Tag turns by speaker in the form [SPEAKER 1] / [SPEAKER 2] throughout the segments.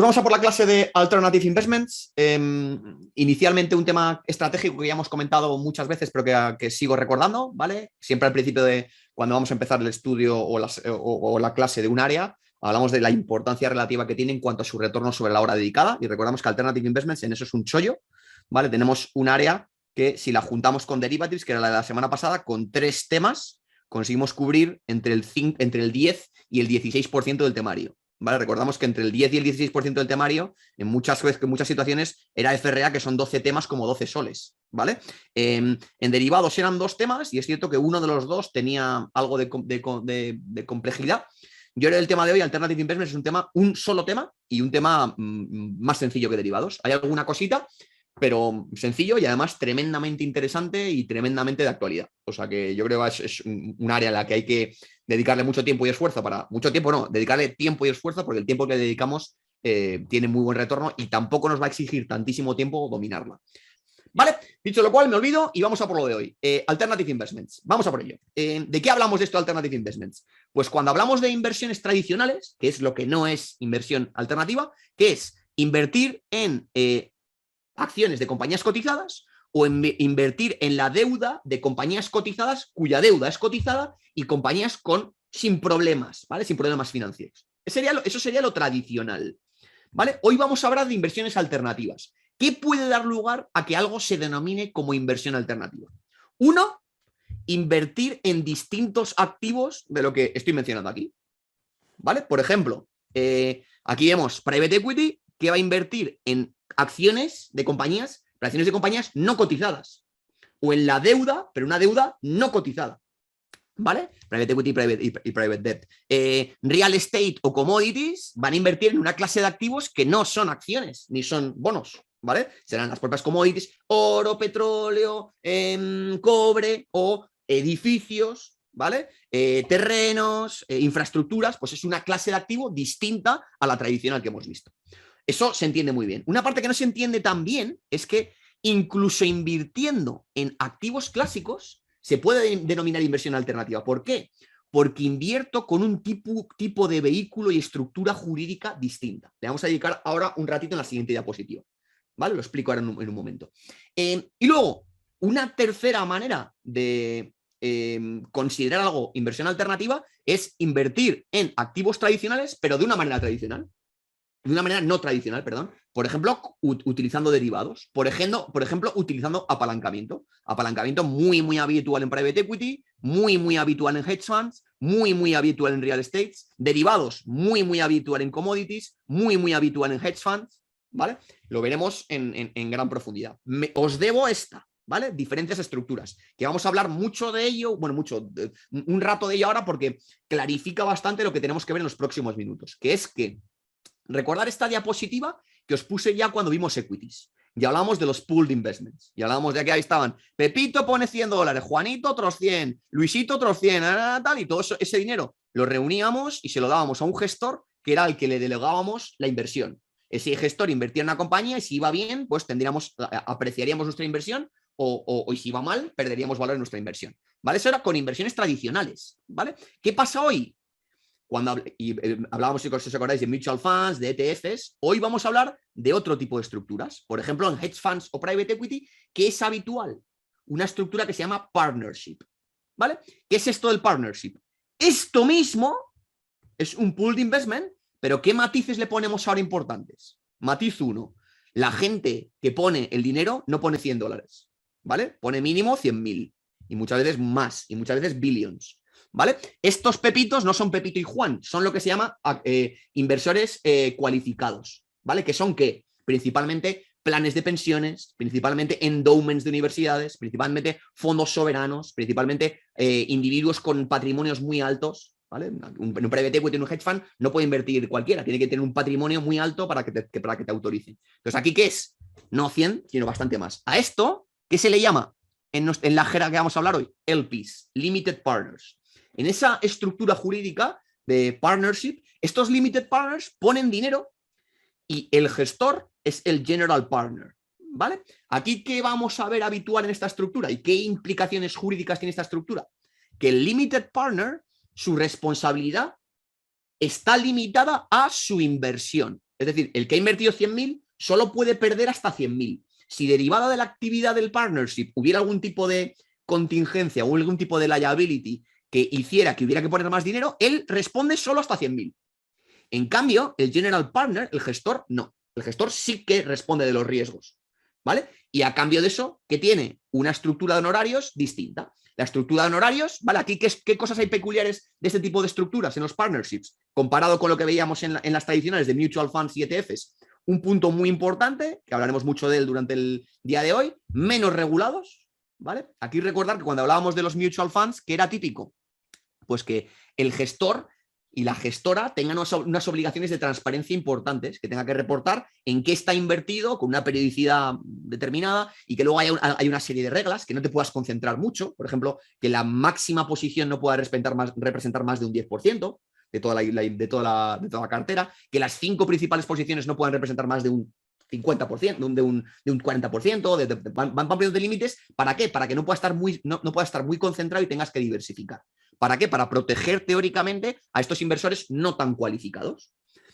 [SPEAKER 1] vamos a por la clase de Alternative Investments. Inicialmente un tema estratégico que ya hemos comentado muchas veces, pero que sigo recordando, ¿vale? Siempre al principio de cuando vamos a empezar el estudio o la clase de un área, hablamos de la importancia relativa que tiene en cuanto a su retorno sobre la hora dedicada y recordamos que Alternative Investments en eso es un chollo, ¿vale? Tenemos un área que si la juntamos con Derivatives, que era la de la semana pasada, con 3 temas conseguimos cubrir entre el 10 y el 16% del temario. ¿Vale? Recordamos que entre el 10 y el 16% del temario, en muchas situaciones, era FRA, que son 12 temas como 12 soles. ¿Vale? En derivados eran 2 temas y es cierto que uno de los 2 tenía algo de complejidad. Yo en el tema de hoy, Alternative Investments, es un solo tema y un tema más sencillo que derivados. Hay alguna cosita, pero sencillo y además tremendamente interesante y tremendamente de actualidad. O sea que yo creo que es un área en la que hay que dedicarle mucho tiempo y esfuerzo dedicarle tiempo y esfuerzo porque el tiempo que le dedicamos tiene muy buen retorno y tampoco nos va a exigir tantísimo tiempo dominarla. Vale, dicho lo cual me olvido y vamos a por lo de hoy. Alternative Investments, vamos a por ello. ¿De qué hablamos de esto Alternative Investments? Pues cuando hablamos de inversiones tradicionales, que es lo que no es inversión alternativa, que es invertir en acciones de compañías cotizadas o invertir en la deuda de compañías cotizadas cuya deuda es cotizada y compañías sin problemas, ¿vale? Sin problemas financieros. Eso sería lo tradicional, ¿vale? Hoy vamos a hablar de inversiones alternativas. ¿Qué puede dar lugar a que algo se denomine como inversión alternativa? Uno, invertir en distintos activos de lo que estoy mencionando aquí, ¿vale? Por ejemplo, aquí vemos Private Equity, que va a invertir en acciones de compañías no cotizadas o en la deuda, pero una deuda no cotizada, ¿vale? Private Equity y Private Debt. Real Estate o Commodities van a invertir en una clase de activos que no son acciones ni son bonos, ¿vale? Serán las propias commodities, oro, petróleo, cobre o edificios, ¿vale? Terrenos, infraestructuras, pues es una clase de activo distinta a la tradicional que hemos visto. Eso se entiende muy bien. Una parte que no se entiende tan bien es que incluso invirtiendo en activos clásicos se puede denominar inversión alternativa. ¿Por qué? Porque invierto con un tipo de vehículo y estructura jurídica distinta. Le vamos a dedicar ahora un ratito en la siguiente diapositiva. ¿Vale? Lo explico ahora en un momento. Y luego, una tercera manera de considerar algo inversión alternativa es invertir en activos tradicionales, pero de una manera tradicional. De una manera no tradicional, perdón. Por ejemplo, utilizando derivados. Por ejemplo, utilizando apalancamiento. Apalancamiento muy habitual en private equity, muy habitual en hedge funds, muy habitual en real estate. Derivados, muy habitual en commodities, muy habitual en hedge funds, ¿vale? Lo veremos en gran profundidad. Os debo esta, ¿vale? Diferentes estructuras, que vamos a hablar mucho de ello, bueno, un rato de ello ahora porque clarifica bastante lo que tenemos que ver en los próximos minutos, que es que recordar esta diapositiva que os puse ya cuando vimos equities. Ya hablábamos de los pooled investments. Ya hablábamos de que ahí estaban. Pepito pone $100, Juanito otros 100, Luisito otros 100, tal, y todo ese dinero lo reuníamos y se lo dábamos a un gestor que era al que le delegábamos la inversión. Ese gestor invertía en una compañía y si iba bien, pues apreciaríamos nuestra inversión o si iba mal, perderíamos valor en nuestra inversión. ¿Vale? Eso era con inversiones tradicionales. ¿Vale? ¿Qué pasa hoy? Hablábamos, si os acordáis, de mutual funds, de ETFs, hoy vamos a hablar de otro tipo de estructuras. Por ejemplo, en hedge funds o private equity, que es habitual, una estructura que se llama partnership. ¿Vale? ¿Qué es esto del partnership? Esto mismo es un pool de investment, pero ¿qué matices le ponemos ahora importantes? Matiz 1. La gente que pone el dinero no pone $100, ¿vale? Pone mínimo 100.000 y muchas veces más, y muchas veces billions. ¿Vale? Estos pepitos no son Pepito y Juan, son lo que se llama inversores cualificados, ¿vale? Que son ¿qué? Principalmente planes de pensiones, principalmente endowments de universidades, principalmente fondos soberanos, principalmente individuos con patrimonios muy altos, ¿vale? Un private equity, un hedge fund no puede invertir cualquiera, tiene que tener un patrimonio muy alto para que te autoricen. Entonces, ¿aquí qué es? No 100, sino bastante más. A esto, ¿qué se le llama en la jerga que vamos a hablar hoy? LPs, Limited Partners. En esa estructura jurídica de partnership, estos limited partners ponen dinero y el gestor es el general partner, ¿vale? Aquí, ¿qué vamos a ver habitual en esta estructura y qué implicaciones jurídicas tiene esta estructura? Que el limited partner, su responsabilidad está limitada a su inversión, Es decir, el que ha invertido 100.000 solo puede perder hasta 100.000. Si derivada de la actividad del partnership hubiera algún tipo de contingencia o algún tipo de liability que hiciera que hubiera que poner más dinero, él responde solo hasta 100.000. En cambio, el general partner, el gestor, no. El gestor sí que responde de los riesgos, ¿vale? Y a cambio de eso, ¿qué tiene? Una estructura de honorarios distinta. La estructura de honorarios, ¿vale? Aquí, ¿qué cosas hay peculiares de este tipo de estructuras en los partnerships? Comparado con lo que veíamos en las tradicionales de mutual funds y ETFs, un punto muy importante, que hablaremos mucho de él durante el día de hoy, menos regulados, ¿vale? Aquí recordar que cuando hablábamos de los mutual funds, ¿qué era típico? Pues que el gestor y la gestora tengan unas obligaciones de transparencia importantes, que tenga que reportar en qué está invertido con una periodicidad determinada y que luego hay una serie de reglas, que no te puedas concentrar mucho, por ejemplo, que la máxima posición no pueda representar más de un 10% de toda la cartera, que las 5 principales posiciones no puedan representar más de un 50%, de un 40%, van poniendo límites. ¿Para qué? Para que no pueda estar muy concentrado y tengas que diversificar. ¿Para qué? Para proteger teóricamente a estos inversores no tan cualificados.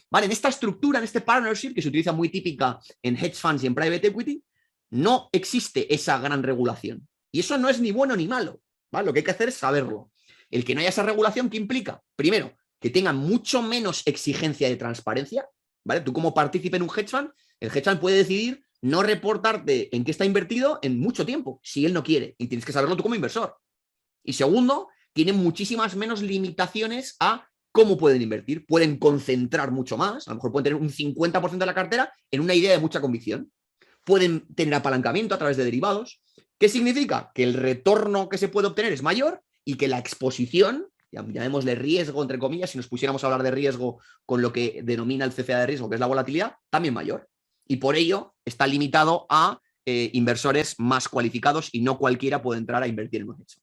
[SPEAKER 1] ¿Vale? En esta estructura, en este partnership, que se utiliza muy típica en hedge funds y en private equity, no existe esa gran regulación. Y eso no es ni bueno ni malo, ¿vale? Lo que hay que hacer es saberlo. El que no haya esa regulación, ¿qué implica? Primero, que tengan mucho menos exigencia de transparencia, ¿vale? Tú como partícipe en un hedge fund, el hedge fund puede decidir no reportarte en qué está invertido en mucho tiempo, si él no quiere, y tienes que saberlo tú como inversor. Y segundo, tienen muchísimas menos limitaciones a cómo pueden invertir. Pueden concentrar mucho más, a lo mejor pueden tener un 50% de la cartera en una idea de mucha convicción. Pueden tener apalancamiento a través de derivados. ¿Qué significa? Que el retorno que se puede obtener es mayor y que la exposición, llamémosle riesgo, entre comillas, si nos pusiéramos a hablar de riesgo con lo que denomina el CFA de riesgo, que es la volatilidad, también mayor. Y por ello está limitado a inversores más cualificados y no cualquiera puede entrar a invertir en un hedge.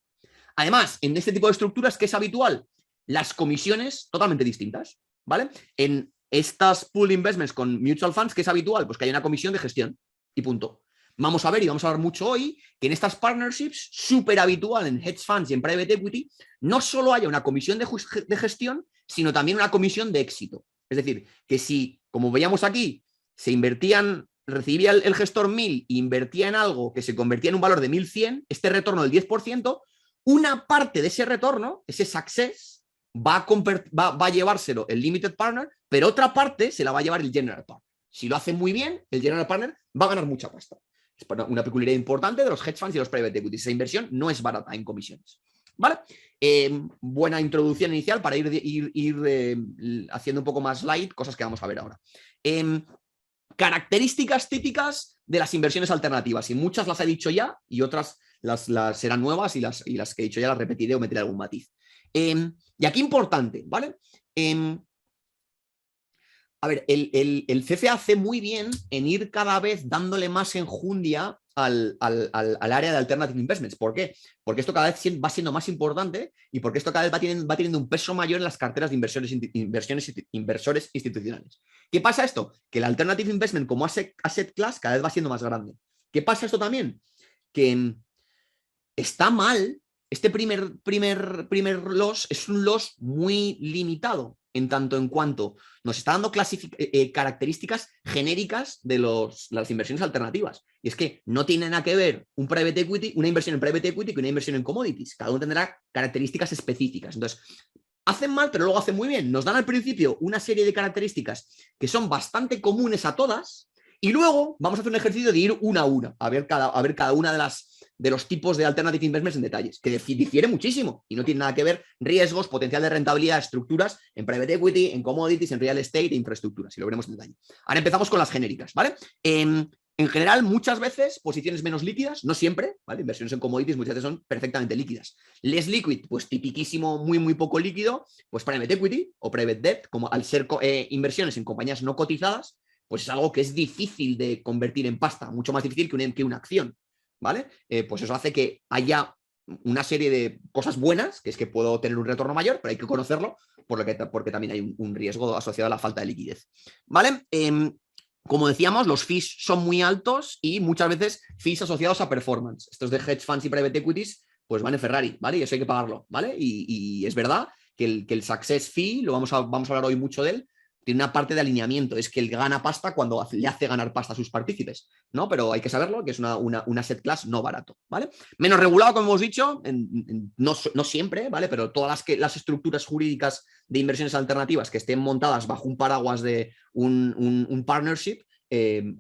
[SPEAKER 1] Además, en este tipo de estructuras, ¿qué es habitual? Las comisiones totalmente distintas, ¿vale? En estas pool investments con mutual funds, ¿qué es habitual? Pues que hay una comisión de gestión y punto. Vamos a ver, y vamos a hablar mucho hoy, que en estas partnerships, súper habitual en hedge funds y en private equity, no solo haya una comisión de gestión, sino también una comisión de éxito. Es decir, que si, como veíamos aquí, se invertían, recibía el gestor 1.000 e invertía en algo que se convertía en un valor de 1.100, este retorno del 10%, una parte de ese retorno, ese success, va a llevárselo el limited partner, pero otra parte se la va a llevar el general partner. Si lo hace muy bien, el general partner va a ganar mucha pasta. Es una peculiaridad importante de los hedge funds y los private equity. Esa inversión no es barata en comisiones. ¿Vale? Buena introducción inicial para ir haciendo un poco más light, cosas que vamos a ver ahora. Características típicas de las inversiones alternativas, y muchas las he dicho ya y otras las serán nuevas, y las que he dicho ya las repetiré o meteré algún matiz. Y aquí importante, ¿vale? A ver, el CFA hace muy bien en ir cada vez dándole más enjundia al área de alternative investments. ¿Por qué? Porque esto cada vez va siendo más importante y porque esto cada vez va teniendo un peso mayor en las carteras de inversores institucionales. ¿Qué pasa esto? Que el alternative investment como asset class cada vez va siendo más grande. ¿Qué pasa esto también? Que está mal, este primer loss es un loss muy limitado en tanto en cuanto nos está dando características genéricas de las inversiones alternativas. Y es que no tiene nada que ver una inversión en private equity que una inversión en commodities. Cada uno tendrá características específicas. Entonces, hacen mal, pero luego hacen muy bien. Nos dan al principio una serie de características que son bastante comunes a todas y luego vamos a hacer un ejercicio de ir una a una, a ver cada una de los tipos de alternative investments en detalles, que difiere muchísimo y no tiene nada que ver riesgos, potencial de rentabilidad, estructuras en private equity, en commodities, en real estate e infraestructuras, y lo veremos en detalle. Ahora empezamos con las genéricas, ¿vale? En general, muchas veces, posiciones menos líquidas, no siempre, ¿vale? Inversiones en commodities muchas veces son perfectamente líquidas. Less liquid, pues tipiquísimo, muy poco líquido, pues private equity o private debt, como al ser inversiones en compañías no cotizadas, pues es algo que es difícil de convertir en pasta, mucho más difícil que una acción, ¿vale? Pues eso hace que haya una serie de cosas buenas, que es que puedo tener un retorno mayor, pero hay que conocerlo porque también hay un riesgo asociado a la falta de liquidez, ¿vale? Como decíamos, los fees son muy altos y muchas veces fees asociados a performance. Estos de hedge funds y private equities pues van en Ferrari, ¿vale? Y eso hay que pagarlo, ¿vale? Y es verdad que el success fee, vamos a hablar hoy mucho de él, tiene una parte de alineamiento, es que él gana pasta cuando le hace ganar pasta a sus partícipes, ¿no? Pero hay que saberlo, que es una asset class no barato, ¿vale? Menos regulado, como hemos dicho, no siempre, ¿vale? Pero todas las estructuras jurídicas de inversiones alternativas que estén montadas bajo un paraguas de un partnership,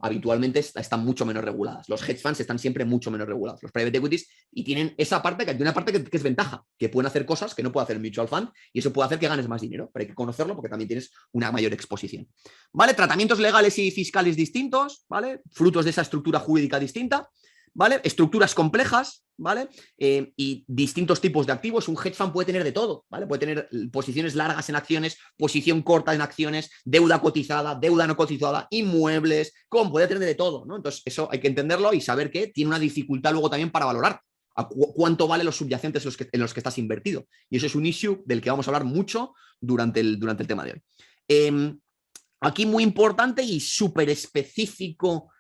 [SPEAKER 1] habitualmente están mucho menos reguladas. Los hedge funds están siempre mucho menos regulados. Los private equities y tienen esa parte que hay una parte que es ventaja, que pueden hacer cosas que no puede hacer el mutual fund y eso puede hacer que ganes más dinero, pero hay que conocerlo porque también tienes una mayor exposición. ¿Vale? Tratamientos legales y fiscales distintos, ¿vale? Frutos de esa estructura jurídica distinta, ¿vale? Estructuras complejas, ¿vale? Y distintos tipos de activos. Un hedge fund puede tener de todo, ¿vale? Puede tener posiciones largas en acciones, posición corta en acciones, deuda cotizada, deuda no cotizada, inmuebles, puede tener de todo, ¿no? Entonces, eso hay que entenderlo y saber que tiene una dificultad luego también para valorar a cuánto valen los subyacentes en los que estás invertido. Y eso es un issue del que vamos a hablar mucho durante el tema de hoy. Aquí muy importante y súper específico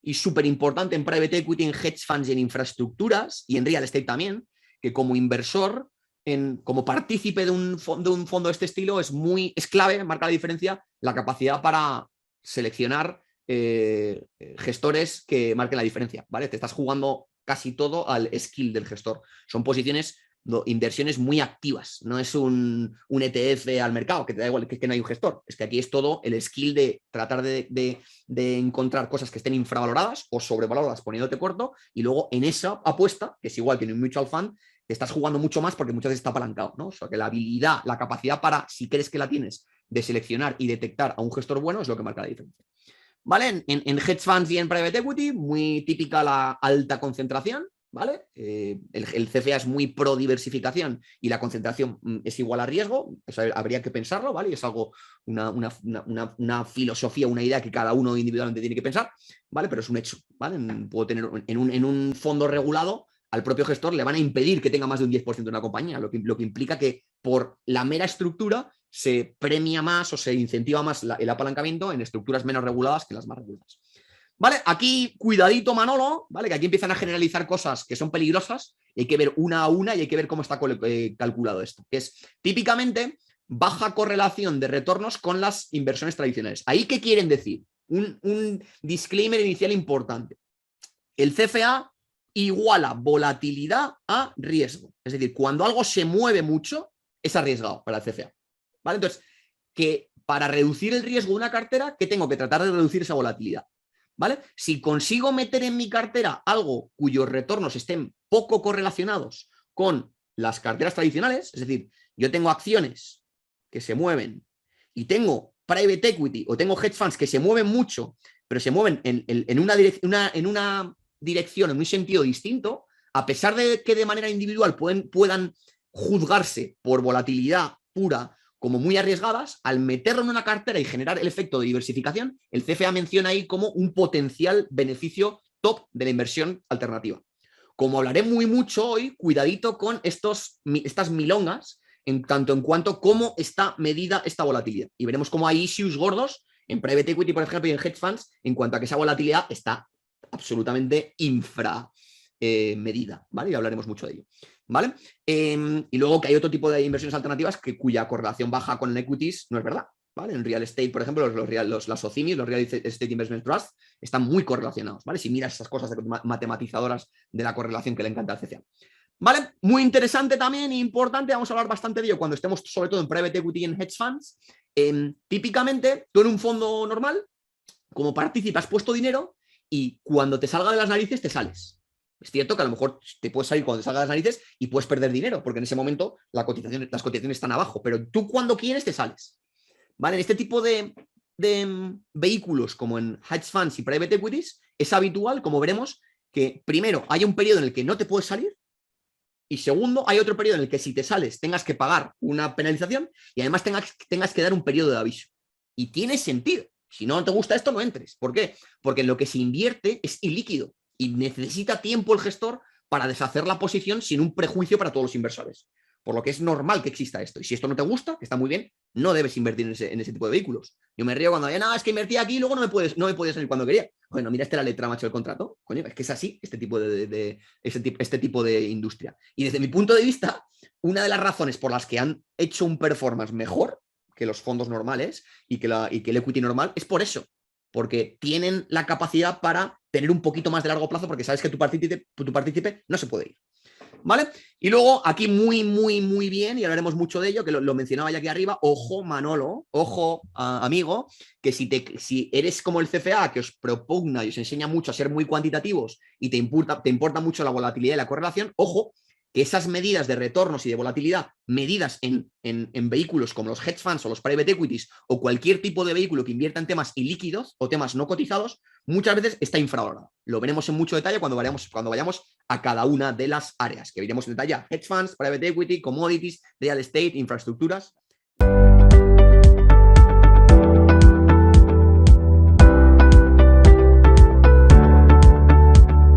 [SPEAKER 1] y súper importante en private equity, en hedge funds y en infraestructuras y en real estate también, que como inversor, como partícipe de un fondo de este estilo, es clave, marca la diferencia, la capacidad para seleccionar gestores que marquen la diferencia, ¿vale? Te estás jugando casi todo al skill del gestor. Son posiciones, inversiones muy activas. No es un ETF al mercado, que te da igual que no hay un gestor. Es que aquí es todo el skill de tratar de encontrar cosas que estén infravaloradas o sobrevaloradas poniéndote corto y luego en esa apuesta, que es igual que en un mutual fund, te estás jugando mucho más porque muchas veces está apalancado, ¿no? O sea, que la habilidad, la capacidad para, si crees que la tienes, de seleccionar y detectar a un gestor bueno es lo que marca la diferencia. ¿Vale? En hedge funds y en private equity, muy típica la alta concentración, ¿vale? El CFA es muy pro diversificación y la concentración es igual a riesgo, eso habría que pensarlo, ¿vale? Y es algo, una filosofía, una idea que cada uno individualmente tiene que pensar, ¿vale? Pero es un hecho, ¿vale? Puedo tener en un fondo regulado, al propio gestor le van a impedir que tenga más de un 10% de una compañía, lo que implica que por la mera estructura se premia más o se incentiva más el apalancamiento en estructuras menos reguladas que las más reguladas. ¿Vale? Aquí, cuidadito, Manolo, ¿vale? Que aquí empiezan a generalizar cosas que son peligrosas y hay que ver una a una y hay que ver cómo está calculado esto. Que es típicamente baja correlación de retornos con las inversiones tradicionales. ¿Ahí qué quieren decir? Un disclaimer inicial importante. El CFA iguala volatilidad a riesgo. Es decir, cuando algo se mueve mucho, es arriesgado para el CFA. ¿Vale? Entonces, que para reducir el riesgo de una cartera, ¿qué tengo que tratar de reducir esa volatilidad? ¿Vale? Si consigo meter en mi cartera algo cuyos retornos estén poco correlacionados con las carteras tradicionales, es decir, yo tengo acciones que se mueven y tengo private equity o tengo hedge funds que se mueven mucho, pero se mueven en una dirección, en un sentido distinto, a pesar de que de manera individual puedan juzgarse por volatilidad pura como muy arriesgadas, al meterlo en una cartera y generar el efecto de diversificación, el CFA menciona ahí como un potencial beneficio top de la inversión alternativa. Como hablaré muy mucho hoy, cuidadito con estas milongas, tanto en cuanto cómo está medida esta volatilidad. Y veremos cómo hay issues gordos en private equity, por ejemplo, y en hedge funds, en cuanto a que esa volatilidad está absolutamente medida, ¿vale? Y hablaremos mucho de ello, ¿vale? Y luego que hay otro tipo de inversiones alternativas cuya correlación baja con el equities no es verdad, ¿vale? En real estate, por ejemplo, las OCIMI, los Real Estate Investment Trust, están muy correlacionados, ¿vale? Si miras esas cosas matematizadoras de la correlación que le encanta al CCA. ¿Vale? Muy interesante también e importante, vamos a hablar bastante de ello cuando estemos sobre todo en private equity y en hedge funds. Típicamente, tú en un fondo normal, como partícipe has puesto dinero y cuando te salga de las narices te sales. Es cierto que a lo mejor te puedes salir cuando te salga de las narices y puedes perder dinero, porque en ese momento las cotizaciones están abajo, pero tú cuando quieres te sales. ¿Vale? En este tipo de vehículos, como en hedge funds y private equities, es habitual, como veremos, que primero hay un periodo en el que no te puedes salir y segundo, hay otro periodo en el que si te sales tengas que pagar una penalización y además tengas que dar un periodo de aviso. Y tiene sentido. Si no te gusta esto, no entres. ¿Por qué? Porque en lo que se invierte es ilíquido y necesita tiempo el gestor para deshacer la posición sin un prejuicio para todos los inversores. Por lo que es normal que exista esto. Y si esto no te gusta, que está muy bien, no debes invertir en ese tipo de vehículos. Yo me río cuando nada, es que invertí aquí y luego no me podía salir cuando quería. Bueno, mira la letra, macho, del contrato. Coño, es que es así este tipo de industria. Y desde mi punto de vista, una de las razones por las que han hecho un performance mejor que los fondos normales y que el equity normal, es por eso, porque tienen la capacidad para tener un poquito más de largo plazo porque sabes que tu partícipe no se puede ir. ¿Vale? Y luego aquí muy bien, y hablaremos mucho de ello, que lo mencionaba ya aquí arriba, ojo Manolo, ojo amigo, que si eres como el CFA, que os propugna y os enseña mucho a ser muy cuantitativos y te importa mucho la volatilidad y la correlación, ojo, que esas medidas de retornos y de volatilidad medidas en vehículos como los hedge funds o los private equities o cualquier tipo de vehículo que invierta en temas ilíquidos o temas no cotizados, muchas veces está infravalorado. Lo veremos en mucho detalle cuando vayamos a cada una de las áreas, que veremos en detalle hedge funds, private equity, commodities, real estate, infraestructuras,